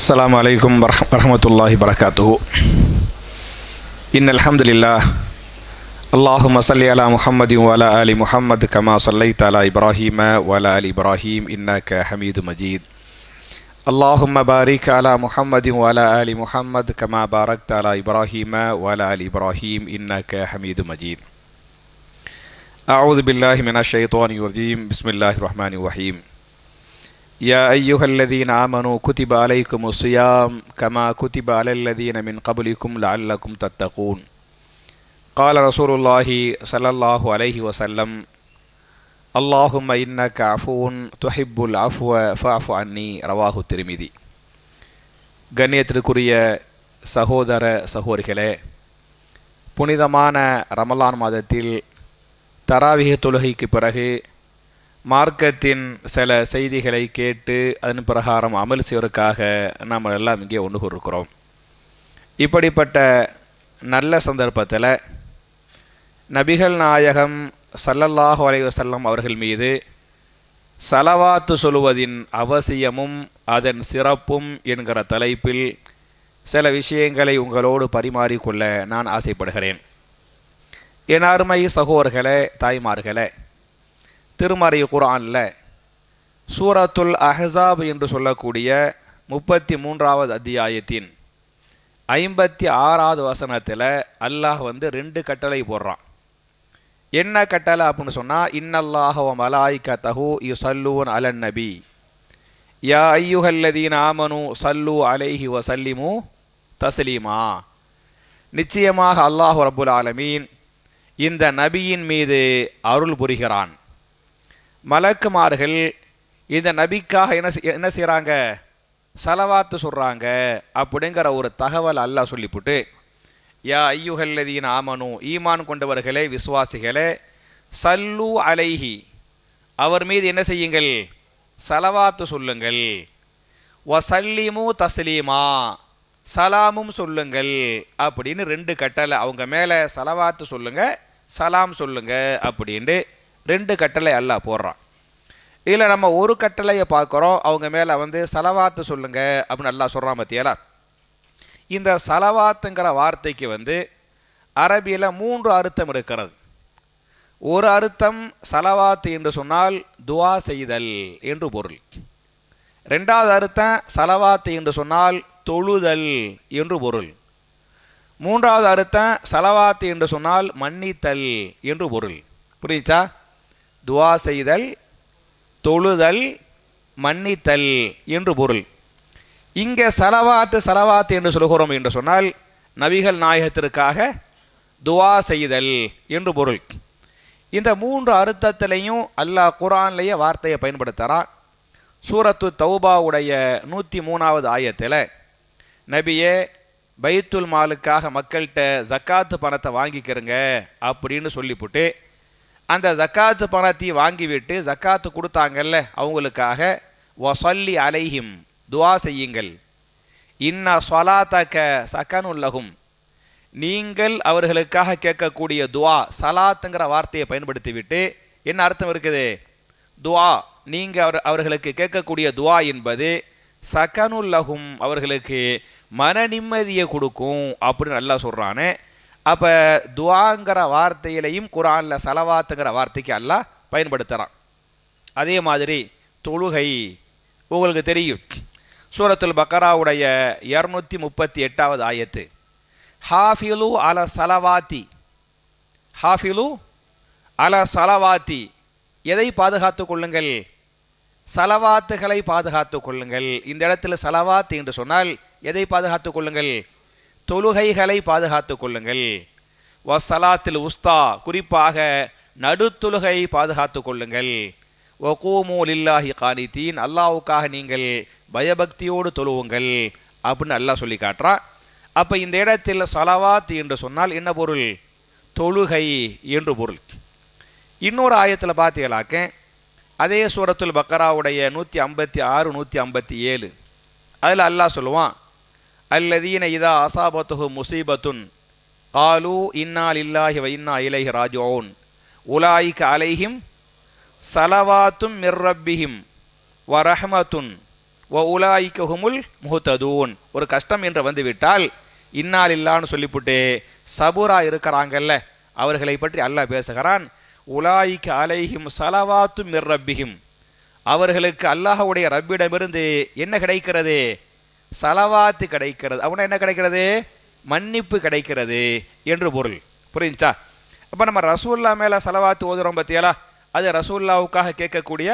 السلام عليكم ورحمة الله وبركاته. إن الحمد لله اللهم صل على محمد وعلى آل محمد كما صليت على إبراهيم وعلى آل إبراهيم إنك حميد مجيد. اللهم بارك على محمد وعلى آل محمد كما باركت على إبراهيم وعلى آل إبراهيم إنك حميد مجيد. أعوذ بالله من الشيطان الرجيم. بسم الله الرحمن الرحيم. يا أيها الذين آمنوا كتب عليكم الصيام كما كتب على الذين من قبلكم لعلكم تتقون. قال رسول الله صلى الله عليه وسلم اللهم إنك عفو تحب العفو فاعف عني. رواه الترمذي. கண்ணியத்திற்குரிய சகோதர சகோதரிகளே, புனிதமான ரமலான் மாதத்தில் தராவிஹ் தொழுகைக்கு பிறகு மார்க்கத்தின் சில செய்திகளை கேட்டு அதன் பிரகாரம் அமல் செய்வதற்காக நாம் எல்லாம் இங்கே ஒன்று கூறுகிறோம். இப்படிப்பட்ட நல்ல சந்தர்ப்பத்தில் நபிகள் நாயகம் ஸல்லல்லாஹு அலைஹி வஸல்லம் அவர்கள் மீது ஸலவாத்து சொல்வதின் அவசியமும் அதன் சிறப்பும் என்கிற தலைப்பில் சில விஷயங்களை உங்களோடு பரிமாறிக்கொள்ள நான் ஆசைப்படுகிறேன். என் அருமை சகோதரர்களே, தாய்மார்களே, திருமறை குர்ஆனில் சூரத்துல் அஹ்ஸாப் என்று சொல்லக்கூடிய 33வது அத்தியாயத்தின் 56வது வசனத்தில் அல்லாஹ் ரெண்டு கட்டளை போடுறான். என்ன கட்டளை அப்படின்னு சொன்னால், இன்னல்லாஹ வ மலாயிகத்தஹு யுஸல்லூன அலன் நபி யா அய்யுஹல்லதீன ஆமனு ஸல்லூ அலைஹி வ ஸல்லிமு தஸ்லீமா. நிச்சயமாக அல்லாஹ் ரப்புல் ஆலமீன் இந்த நபியின் மீது அருள் புரிகிறான். மலக்குமார்கள் இந்த நபிக்காக என்ன செய்கிறாங்க? ஸலவாத்து சொல்கிறாங்க அப்படிங்கிற ஒரு தகவல் அல்லாஹ் சொல்லிவிட்டு, யா ஐயுஹல்லதீன ஆமனு, ஈமான் கொண்டவர்களே, விசுவாசிகளே, ஸல்லூ அலைஹி, அவர் மீது என்ன செய்யுங்கள்? ஸலவாத்து சொல்லுங்கள். வ ஸல்லிமு தஸ்லீமா, சலாமும் சொல்லுங்கள் அப்படின்னு ரெண்டு கட்டளை. அவங்க மேலே ஸலவாத்து சொல்லுங்க, சலாம் சொல்லுங்க அப்படின்ட்டு ரெண்டு கட்டளை அல்லாஹ் போடுறான். இதில் நம்ம ஒரு கட்டளையை பார்க்குறோம், அவங்க மேலே ஸலவாத்து சொல்லுங்க அப்படின்னு அல்லாஹ் சொல்கிறான். பத்தியலா, இந்த ஸலவாத்துங்கிற வார்த்தைக்கு அரபியில் 3 அர்த்தம் இருக்கிறது. ஒரு அர்த்தம் ஸலவாத்து என்று சொன்னால் துஆ செய்தல் என்று பொருள். ரெண்டாவது அர்த்தம் ஸலவாத்து என்று சொன்னால் தொழுதல் என்று பொருள். மூன்றாவது அர்த்தம் ஸலவாத்து என்று சொன்னால் மன்னித்தல் என்று பொருள். புரியுதா? துஆ செய்தல், தொழுதல், மன்னித்தல் என்று பொருள். இங்கே ஸலவாத்து என்று சொல்கிறோம் என்று சொன்னால் நபிகள் நாயகத்திற்காக துஆ செய்தல் என்று பொருள். இந்த 3 அர்த்தத்திலையும் அல்லாஹ் குர்ஆன்லேயே வார்த்தையை பயன்படுத்துகிறான். சூரத்து தௌபாவுடைய 103வது ஆயத்தில், நபியே, பைத்துல் மாலுக்காக மக்கள்கிட்ட ஜக்காத்து பணத்தை வாங்கிக்கிறங்க அப்படின்னு சொல்லிவிட்டு அந்த ஜக்காத்து பணத்தை வாங்கிவிட்டு ஜக்காத்து கொடுத்தாங்கல்ல, அவங்களுக்காக வஸல்லி அலைஹிம், துஆ செய்யுங்கள். இன்ன ஸலாத்தக ஸகனுல்லஹும், நீங்கள் அவர்களுக்காக கேட்கக்கூடிய துஆ, சலாத்துங்கிற வார்த்தையை பயன்படுத்திவிட்டு என்ன அர்த்தம் இருக்குது? துஆ, நீங்கள் அவர்களுக்கு கேட்கக்கூடிய துஆ என்பது ஸகனுல்லஹும், அவர்களுக்கு மன நிம்மதியை கொடுக்கும் அப்படின்னு நல்லா சொல்கிறானே. அப்போ துஆங்கிற வார்த்தையிலையும் குர்ஆனில் ஸலவாத்துங்கிற வார்த்தைக்கு அல்லாஹ் பயன்படுத்துகிறான். அதே மாதிரி தொழுகை உங்களுக்கு தெரியும். சூரத்துல் பக்கராவுடைய 238வது ஆயத்து, ஹாஃபிலு அல ஸலவாத்தி, ஹாஃபிலு அல ஸலவாத்தி, எதை பாதுகாத்து கொள்ளுங்கள்? ஸலவாத்துகளை பாதுகாத்து கொள்ளுங்கள். இந்த இடத்துல ஸலவாத் என்று சொன்னால் எதை பாதுகாத்து கொள்ளுங்கள்? தொழுகைகளை பாதுகாத்து கொள்ளுங்கள். வஸ்ஸலாத்தில் உஸ்தா, குறிப்பாக நடுத்தொழுகை பாதுகாத்து கொள்ளுங்கள். வகூமு லில்லாஹி கானிதீன், அல்லாஹ்வுக்காக நீங்கள் பயபக்தியோடு தொழுவுங்கள் அப்படின்னு அல்லாஹ் சொல்லி காட்டுறான். அப்போ இந்த இடத்தில் ஸலவாத் என்று சொன்னால் என்ன பொருள்? தொழுகை என்று பொருள். இன்னொரு ஆயத்தில் பார்த்தீங்களாக்க, அதே சூரத்துல் பக்கராவுடைய 156 157 அதில் அல்லாஹ் சொல்லுவான், அல்லதீன இதா அசாபத்துஹு முசீபத்துன் காலு இன்னா லில்லாஹி வ இன்னா இலைஹி ராஜிஊன் உலாயிக அலைஹிம் ஸலவாத்தும் மிர் ரப்பிஹிம் வ ரஹ்மத்துன் உலாயிக்க ஹுமுல் முஹ்ததூன். ஒரு கஷ்டம் என்று வந்துவிட்டால் இன்னால் இல்லான்னு சொல்லிவிட்டு சபூரா இருக்கிறாங்கல்ல, அவர்களை பற்றி அல்லாஹ் பேசுகிறான். உலாயிக்க அலைஹிம் சலவாத்து மிர் ரப்பிஹிம். அவர்களுக்கு அல்லாஹ்வுடைய ரப்பிடமிருந்து என்ன கிடைக்கிறது? சலவாத்து கிடைக்கிறது. அவனா என்ன கிடைக்கிறது? மன்னிப்பு கிடைக்கிறது என்று பொருள். புரிஞ்சா? அப்போ நம்ம ரசூல்லா மேலே சலவாத்து ஓதுறோம் பற்றியலா, அது ரசூல்லாவுக்காக கேட்கக்கூடிய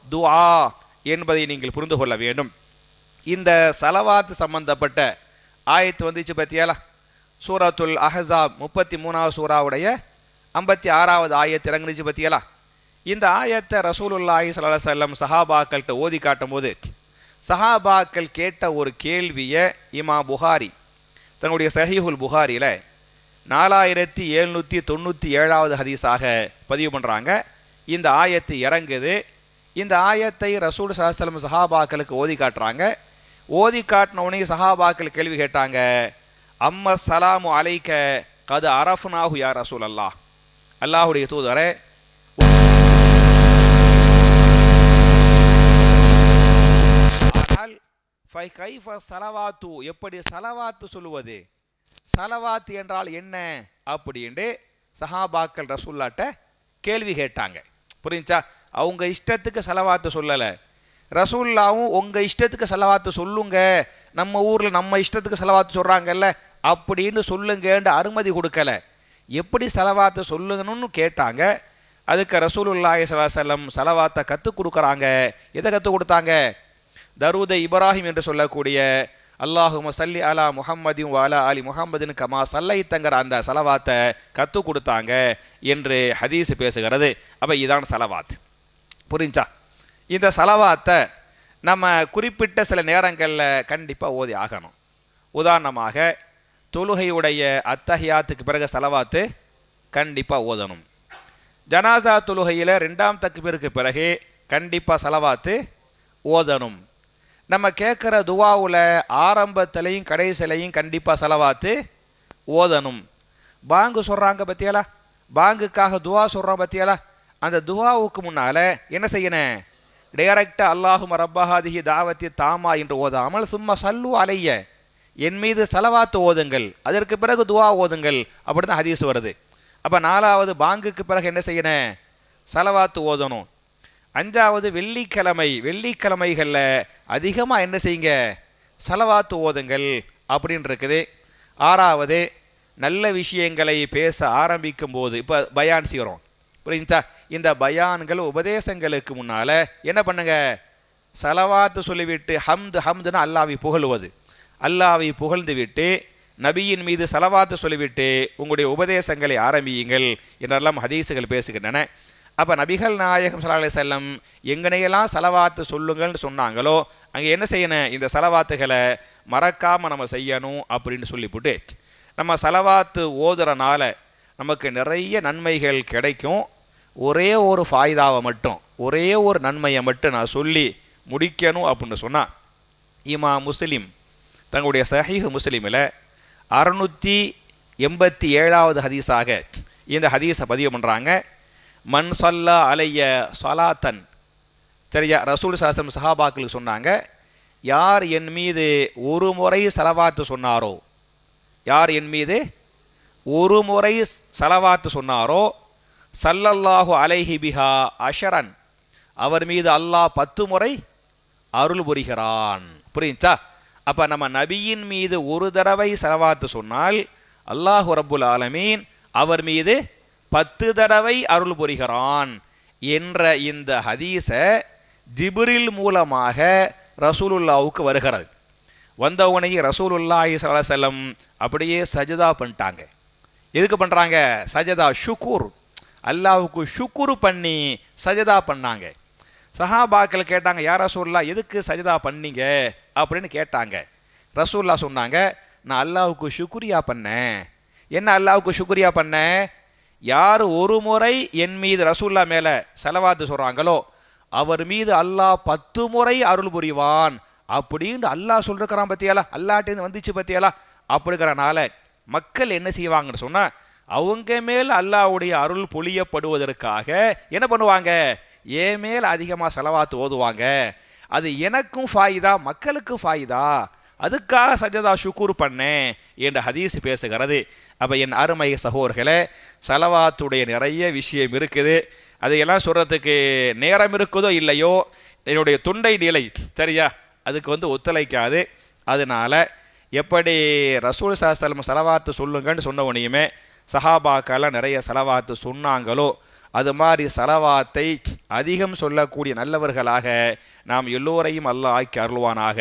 துஆ என்பதை நீங்கள் புரிந்து கொள்ள வேண்டும். இந்த சலவாத்து சம்பந்தப்பட்ட ஆயத்து வந்துச்சு பற்றியலா, சூரத்துல் அஹ்ஸாப் 33வது சூறாவுடைய 56வது ஆயத்து இறங்குச்சு பற்றியலா. இந்த ஆயத்தை ரசூலுல்லாஹி ஸல்லல்லாஹு அலைஹி வஸல்லம் சஹாபாக்கள்கிட்ட ஓதி காட்டும் போது சஹாபாக்கள் கேட்ட ஒரு கேள்வியை இமாம் புகாரி தன்னுடைய சஹீஹுல் புகாரியில் 4797வது ஹதீஸாக பதிவு பண்ணுறாங்க. இந்த ஆயத்து இறங்குது. இந்த ஆயத்தை ரசூல் ஸல்லல்லாஹு அலைஹி வஸல்லம் சஹாபாக்களுக்கு ஓதி காட்டுறாங்க. ஓதி காட்டினவுடனே சஹாபாக்கள் கேள்வி கேட்டாங்க, அம்ம சலாமு அலைக்க கது அரஃப்னாஹு யா ரசூல் அல்லாஹ். அல்லாஹுடைய தூதரே, ஆனால் கைஃப சலவாத்து, எப்படி சலவாத்து சொல்லுவது, சலவாத்து என்றால் என்ன அப்படின்ட்டு சஹாபாக்கள் ரசூல்லாட்ட கேள்வி கேட்டாங்க. புரிஞ்சா? அவங்க இஷ்டத்துக்கு சலவாத்து சொல்லலை. ரசூல்லாவும் உங்கள் இஷ்டத்துக்கு சலவாத்து சொல்லுங்க, நம்ம ஊரில் நம்ம இஷ்டத்துக்கு சலவாத்து சொல்கிறாங்கல்ல அப்படின்னு சொல்லுங்கன்னு அனுமதி கொடுக்கல. எப்படி சலவாத்தை சொல்லுங்கன்னு கேட்டாங்க. அதுக்கு ரசூலுல்லாஹி ஸல்லல்லாஹு அலைஹி வஸல்லம் சலவாத்தை கற்றுக் கொடுக்குறாங்க. எதை கற்றுக் கொடுத்தாங்க? தரூத இப்ராஹிம் என்று சொல்லக்கூடிய அல்லாஹும்ம ஸல்லி அலா முஹம்மதின் வ அலா ஆலி முஹம்மதின் கமா ஸல்லைத்தங்கிற அந்த சலவாத்தை கற்றுக் கொடுத்தாங்க என்று ஹதீஸ் பேசுகிறது. அப்போ இதான் சலவாத். புரிஞ்சா? இந்த சலவாத்தை நம்ம குறிப்பிட்ட சில நேரங்களில் கண்டிப்பாக ஓதி ஆகணும். உதாரணமாக தொழுகையுடைய அத்தஹியாத்துக்கு பிறகு சலவாத்து கண்டிப்பாக ஓதணும். ஜனாசா தொழுகையில் 2ஆம் தக்பீருக்கு பிறகு கண்டிப்பாக சலவாத்து ஓதணும். நம்ம கேட்குற துவாவில் ஆரம்பத்திலையும் கடைசிலையும் கண்டிப்பாக சலவாத்து ஓதணும். பாங்கு சொல்கிறாங்க பற்றியலா, பாங்குக்காக துவா சொல்கிறோம் பற்றியலா, அந்த துவாவுக்கு முன்னால் என்ன செய்யணும்? டைரக்டாக அல்லாஹும்ம ரப்பஹாதிஹி தாவத்தி தாமா என்று ஓதாமல் சும்மா சல்லு அலைய, என் மீது சலவாத்து ஓதுங்கள், அதற்கு பிறகு துவா ஓதுங்கள், அப்படி தான் ஹதீஸ் வருது. அப்போ 4வது பாங்குக்கு பிறகு என்ன செய்யணும்? சலவாத்து ஓதணும். 5வது வெள்ளிக்கிழமைகளில் அதிகமாக என்ன செய்யுங்க? சலவாத்து ஓதுங்கள் அப்படின்னு இருக்குது. 6வது நல்ல விஷயங்களை பேச ஆரம்பிக்கும் போது, இப்போ பயான் செய்கிறோம் புரியுங்களா, இந்த பயான்கள் உபதேசங்களுக்கு முன்னால் என்ன பண்ணுங்க? சலவாத்து சொல்லிவிட்டு ஹம்துன்னு அல்லாஹ்வை புகழுவது, அல்லாஹ்வை புகழ்ந்து விட்டு நபியின் மீது சலவாத்து சொல்லிவிட்டு உங்களுடைய உபதேசங்களை ஆரம்பியுங்கள் என்றெல்லாம் ஹதீஸுகள் பேசுகின்றன. அப்போ நபிகள் நாயகம் ஸல்லல்லாஹு அலைஹி வஸல்லம் எங்கனையெல்லாம் சலவாத்து சொல்லுங்கள்னு சொன்னாங்களோ அங்கே என்ன செய்யணும்? இந்த சலவாத்துகளை மறக்காமல் நம்ம செய்யணும் அப்படின்னு சொல்லிவிட்டு நம்ம சலவாத்து ஓதுறனால நமக்கு நிறைய நன்மைகள் கிடைக்கும். ஒரே ஒரு ஃபாய்தாவை மட்டும், ஒரே ஒரு நன்மையை மட்டும் நான் சொல்லி முடிக்கணும் அப்படின்னு சொன்னால், இமாம் முஸ்லிம் தங்களுடைய சஹீஹ் முஸ்லிமில் 687வது ஹதீஸாக இந்த ஹதீஸை பதிவு பண்ணுறாங்க. மன் ஸல்லா அலைய ஸலாத்தன், சரியா? ரசூல் ஸல்லல்லாஹு அலைஹி வஸல்லம் சஹாபாக்களுக்கு சொன்னாங்க, யார் என் மீது ஒரு முறை சலவாத்து சொன்னாரோ, யார் என் மீது ஒரு முறை சலவாத்து சொன்னாரோ, ஸல்லல்லாஹு அலைஹி பிஹா அஷரன், அவர் மீது அல்லாஹ் 10 முறை அருள் புரிகிறான். புரியுச்சா? அப்போ நம்ம நபியின் மீது ஒரு தடவை சலவாத்து சொன்னால் அல்லாஹு ரப்புல் ஆலமீன் அவர் மீது 10 தடவை அருள் புரிகிறான் என்ற இந்த ஹதீஸை ஜிப்ரீல் மூலமாக ரசூலுல்லாவுக்கு வருகிறது. வந்தவனை ரசூலுல்லாஹி ஸல்லல்லாஹு அலைஹி வஸல்லம் அப்படியே சஜதா பண்ணிட்டாங்க. எதுக்கு பண்ணுறாங்க? சஜதா ஷுக்கூர், அல்லாஹுக்கு ஷுக்குரு பண்ணி சஜதா பண்ணாங்க. சஹாபாக்கள் கேட்டாங்க, யா ரசூலுல்லாஹ் எதுக்கு சஜதா பண்ணீங்க அப்படின்னு கேட்டாங்க. ரசூலுல்லாஹ் சொன்னாங்க, நான் அல்லாஹுக்கு ஷுக்ரியா பண்ணேன். என்ன அல்லாஹுக்கு ஷுக்ரியா பண்ணேன்? யார் ஒரு முறை என் மீது ரசூல்லா மேலே சலவாத்து சொல்கிறாங்களோ அவர் மீது அல்லாஹ் 10 முறை அருள் புரிவான் அப்படின்னு அல்லாஹ் சொல்லிருக்கிறான் பற்றியாலா, அல்லாஹ்ட்டேருந்து வந்துச்சு பற்றியாலா. அப்படிங்கிறனால மக்கள் என்ன செய்வாங்கன்னு சொன்னால், அவங்க மேல் அல்லாஹ்வுடைய அருள் பொழியப்படுவதற்காக என்ன பண்ணுவாங்க? ஏன் மேல் அதிகமாக சலவாத்து ஓதுவாங்க. அது எனக்கும் ஃபாயிதா, மக்களுக்கும் ஃபாயிதா, அதுக்காக சஜதா ஷுக்கூர் பண்ணேன் என்ற ஹதீஸ் பேசுகிறது. அப்போ என் அருமை சகோதரர்களே, சலவாத்துடைய நிறைய விஷயம் இருக்குது. அதையெல்லாம் சொல்கிறதுக்கு நேரம் இருக்குதோ இல்லையோ, என்னுடைய தொண்டை நிலை சரியா அதுக்கு ஒத்துழைக்காது. அதனால எப்படி ரசூல் ஸல்லல்லாஹு சலவாத்து சொல்லுங்கன்னு சொன்ன உடனேயுமே சஹாபாக்கெல்லாம் நிறைய சலவாத்து சொன்னாங்களோ, அது மாதிரி சலவாத்தை அதிகம் சொல்லக்கூடிய நல்லவர்களாக நாம் எல்லோரையும் அல்லாஹ் ஆக்கி அருள்வானாக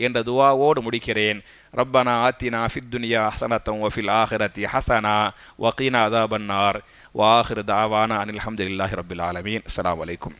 என்ற துஆவோடு முடிக்கிறேன். ரப்பனா ஆத்தினா ஃபித் துன்யா ஹஸனத்தன் வ ஃபில் ஆখিরাতি ஹஸனா வ கீனா அஸாபன்னார் வ ஆகிரு தஅவானா அனில் ஹம்துலில்லாஹி ரப்பில் ஆலமீன். அஸ்ஸலாமு அலைக்கும்.